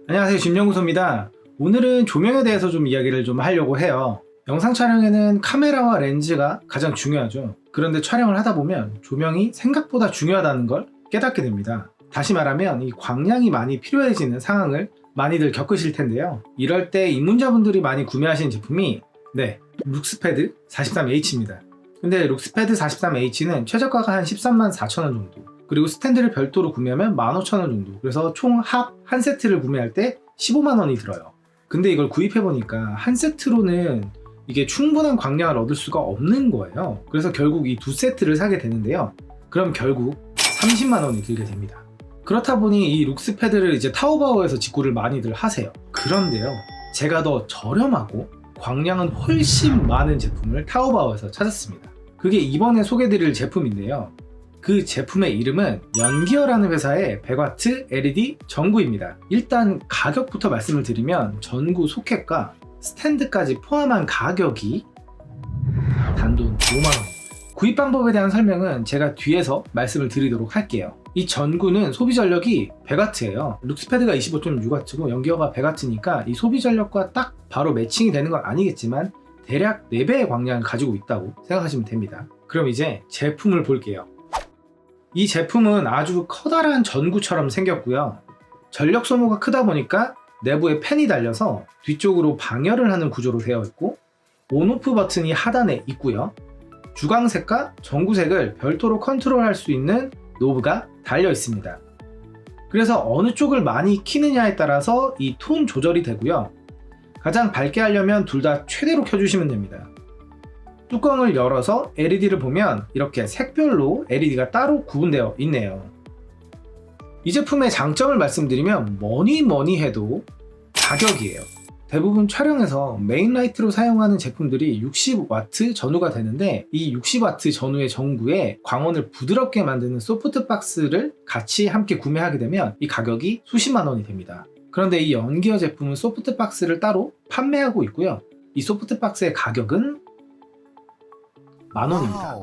안녕하세요, 김연구소입니다. 오늘은 조명에 대해서 좀 이야기를 좀 하려고 해요. 영상 촬영에는 카메라와 렌즈가 가장 중요하죠. 그런데 촬영을 하다 보면 조명이 생각보다 중요하다는 걸 깨닫게 됩니다. 다시 말하면 이 광량이 많이 필요해지는 상황을 많이들 겪으실 텐데요. 이럴 때 입문자분들이 많이 구매하시는 제품이 룩스패드 43H입니다. 근데 룩스패드 43H는 최저가가 한 13만 4천 원 정도, 그리고 스탠드를 별도로 구매하면 15,000원 정도, 그래서 총 합 한 세트를 구매할 때 15만 원이 들어요. 근데 이걸 구입해보니까 한 세트로는 이게 충분한 광량을 얻을 수가 없는 거예요. 그래서 결국 이 두 세트를 사게 되는데요. 그럼 결국 30만 원이 들게 됩니다. 그렇다 보니 이 룩스패드를 이제 타오바오에서 직구를 많이들 하세요. 그런데요, 제가 더 저렴하고 광량은 훨씬 많은 제품을 타오바오에서 찾았습니다. 그게 이번에 소개드릴 제품인데요. 그 제품의 이름은 연기어라는 회사의 100W LED 전구입니다. 일단 가격부터 말씀을 드리면 전구 소켓과 스탠드까지 포함한 가격이 단돈 5만원. 구입 방법에 대한 설명은 제가 뒤에서 말씀을 드리도록 할게요. 이 전구는 소비 전력이 100W예요. 룩스패드가 25.6W고 연기어가 100W니까 이 소비 전력과 딱 바로 매칭이 되는 건 아니겠지만 대략 4배의 광량을 가지고 있다고 생각하시면 됩니다. 그럼 이제 제품을 볼게요. 이 제품은 아주 커다란 전구처럼 생겼고요. 전력 소모가 크다 보니까 내부에 팬이 달려서 뒤쪽으로 방열을 하는 구조로 되어 있고, 온오프 버튼이 하단에 있고요. 주광색과 전구색을 별도로 컨트롤할 수 있는 노브가 달려 있습니다. 그래서 어느 쪽을 많이 키느냐에 따라서 이 톤 조절이 되고요. 가장 밝게 하려면 둘 다 최대로 켜주시면 됩니다. 뚜껑을 열어서 LED를 보면 이렇게 색별로 LED가 따로 구분되어 있네요. 이 제품의 장점을 말씀드리면 뭐니 해도 가격이에요. 대부분 촬영에서 메인라이트로 사용하는 제품들이 60W 전후가 되는데, 이 60W 전후의 전구에 광원을 부드럽게 만드는 소프트박스를 같이 함께 구매하게 되면 이 가격이 수십만 원이 됩니다. 그런데 이 연기어 제품은 소프트박스를 따로 판매하고 있고요. 이 소프트박스의 가격은 만원입니다.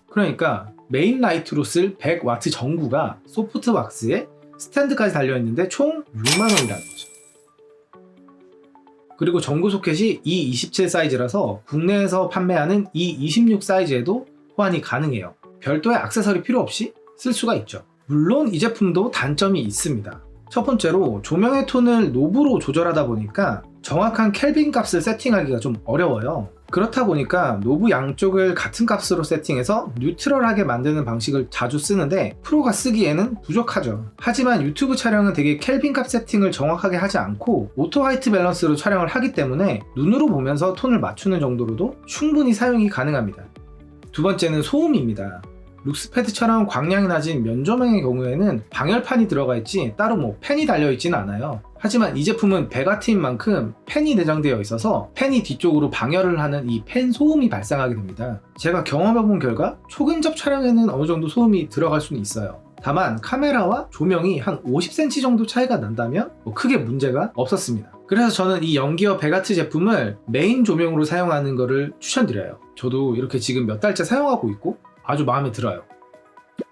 그러니까 메인라이트로 쓸 100W 전구가 소프트박스에 스탠드까지 달려있는데 총 6만원이라는 거죠. 그리고 전구 소켓이 E27 사이즈라서 국내에서 판매하는 E26 사이즈에도 호환이 가능해요. 별도의 액세서리 필요 없이 쓸 수가 있죠. 물론 이 제품도 단점이 있습니다. 첫 번째로 조명의 톤을 노브로 조절하다 보니까 정확한 켈빈 값을 세팅하기가 좀 어려워요. 그렇다 보니까 노브 양쪽을 같은 값으로 세팅해서 뉴트럴하게 만드는 방식을 자주 쓰는데 프로가 쓰기에는 부족하죠. 하지만 유튜브 촬영은 되게 켈빈 값 세팅을 정확하게 하지 않고 오토 화이트 밸런스로 촬영을 하기 때문에 눈으로 보면서 톤을 맞추는 정도로도 충분히 사용이 가능합니다. 두 번째는 소음입니다. 룩스패드처럼 광량이 낮은 면조명의 경우에는 방열판이 들어가 있지 따로 팬이 달려 있지는 않아요. 하지만 이 제품은 100W인 만큼 팬이 내장되어 있어서 팬이 뒤쪽으로 방열을 하는 이 팬 소음이 발생하게 됩니다. 제가 경험해본 결과 초근접 촬영에는 어느 정도 소음이 들어갈 수는 있어요. 다만 카메라와 조명이 한 50cm 정도 차이가 난다면 크게 문제가 없었습니다. 그래서 저는 이 연기어 100W 제품을 메인 조명으로 사용하는 것을 추천드려요. 저도 이렇게 지금 몇 달째 사용하고 있고 아주 마음에 들어요.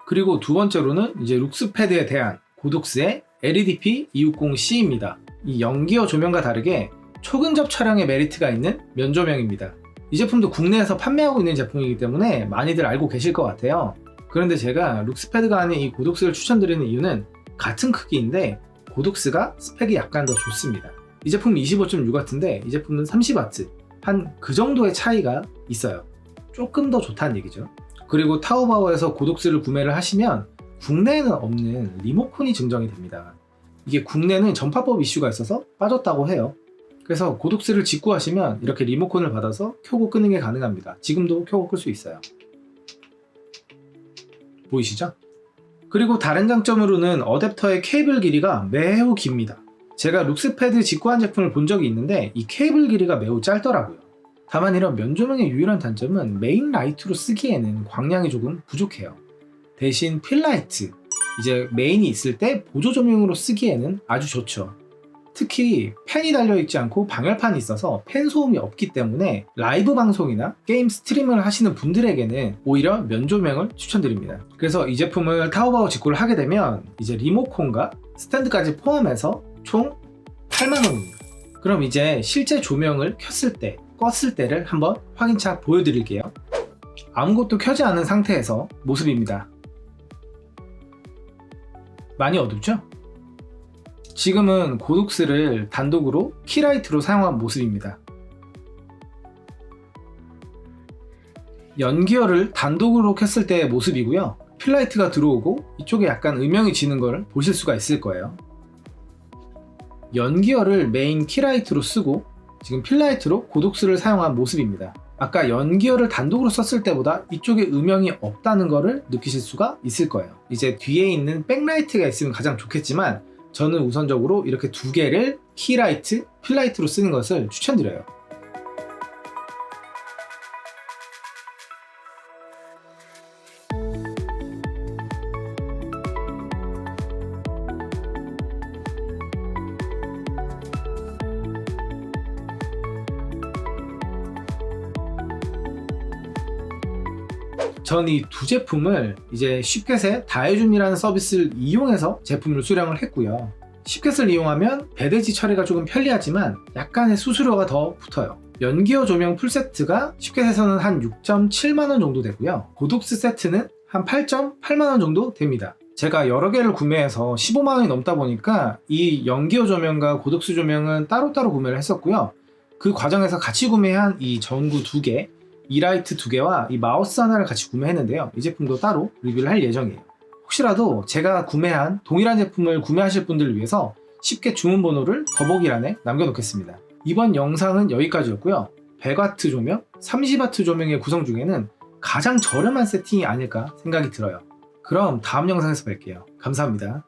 그리고 두 번째로는 이제 룩스패드에 대한 고독스의 LEDP260C입니다. 이 연기어 조명과 다르게 초근접 촬영에 메리트가 있는 면조명입니다. 이 제품도 국내에서 판매하고 있는 제품이기 때문에 많이들 알고 계실 것 같아요. 그런데 제가 룩스패드가 아닌 이 고독스를 추천드리는 이유는 같은 크기인데 고독스가 스펙이 약간 더 좋습니다. 이 제품은 25.6W인데 이 제품은 30W, 한 그 정도의 차이가 있어요. 조금 더 좋다는 얘기죠. 그리고 타오바오에서 고독스를 구매를 하시면 국내에는 없는 리모컨이 증정이 됩니다. 이게 국내는 전파법 이슈가 있어서 빠졌다고 해요. 그래서 고독스를 직구하시면 이렇게 리모컨을 받아서 켜고 끄는 게 가능합니다. 지금도 켜고 끌 수 있어요. 보이시죠? 그리고 다른 장점으로는 어댑터의 케이블 길이가 매우 깁니다. 제가 룩스패드 직구한 제품을 본 적이 있는데 이 케이블 길이가 매우 짧더라고요. 다만 이런 면조명의 유일한 단점은 메인 라이트로 쓰기에는 광량이 조금 부족해요. 대신 필라이트, 이제 메인이 있을 때 보조 조명으로 쓰기에는 아주 좋죠. 특히 팬이 달려있지 않고 방열판이 있어서 팬 소음이 없기 때문에 라이브 방송이나 게임 스트리밍을 하시는 분들에게는 오히려 면조명을 추천드립니다. 그래서 이 제품을 타오바오 직구를 하게 되면 이제 리모컨과 스탠드까지 포함해서 총 8만원입니다. 그럼 이제 실제 조명을 켰을 때, 껐을 때를 한번 확인차 보여드릴게요. 아무것도 켜지 않은 상태에서 모습입니다. 많이 어둡죠? 지금은 고독스를 단독으로 키라이트로 사용한 모습입니다. 연기어를 단독으로 켰을 때의 모습이고요. 필라이트가 들어오고 이쪽에 약간 음영이 지는 걸 보실 수가 있을 거예요. 연기어를 메인 키라이트로 쓰고 지금 필라이트로 고독스를 사용한 모습입니다. 아까 연기어를 단독으로 썼을 때보다 이쪽에 음영이 없다는 거를 느끼실 수가 있을 거예요. 이제 뒤에 있는 백라이트가 있으면 가장 좋겠지만 저는 우선적으로 이렇게 두 개를 키라이트, 필라이트로 쓰는 것을 추천드려요. 전 이 두 제품을 이제 쉽게셋 다해줌이라는 서비스를 이용해서 제품을 수령을 했고요. 쉽게셋을 이용하면 배대지 처리가 조금 편리하지만 약간의 수수료가 더 붙어요. 연기어 조명 풀세트가 쉽게셋에서는 한 6.7만원 정도 되고요. 고독스 세트는 한 8.8만원 정도 됩니다. 제가 여러 개를 구매해서 15만원이 넘다 보니까 이 연기어 조명과 고독스 조명은 따로따로 구매를 했었고요. 그 과정에서 같이 구매한 이 전구 2개, 이 라이트 2개와 이 마우스 하나를 같이 구매했는데요. 이 제품도 따로 리뷰를 할 예정이에요. 혹시라도 제가 구매한 동일한 제품을 구매하실 분들을 위해서 쉽게 주문번호를 더보기란에 남겨놓겠습니다. 이번 영상은 여기까지였고요. 100W 조명, 30W 조명의 구성 중에는 가장 저렴한 세팅이 아닐까 생각이 들어요. 그럼 다음 영상에서 뵐게요. 감사합니다.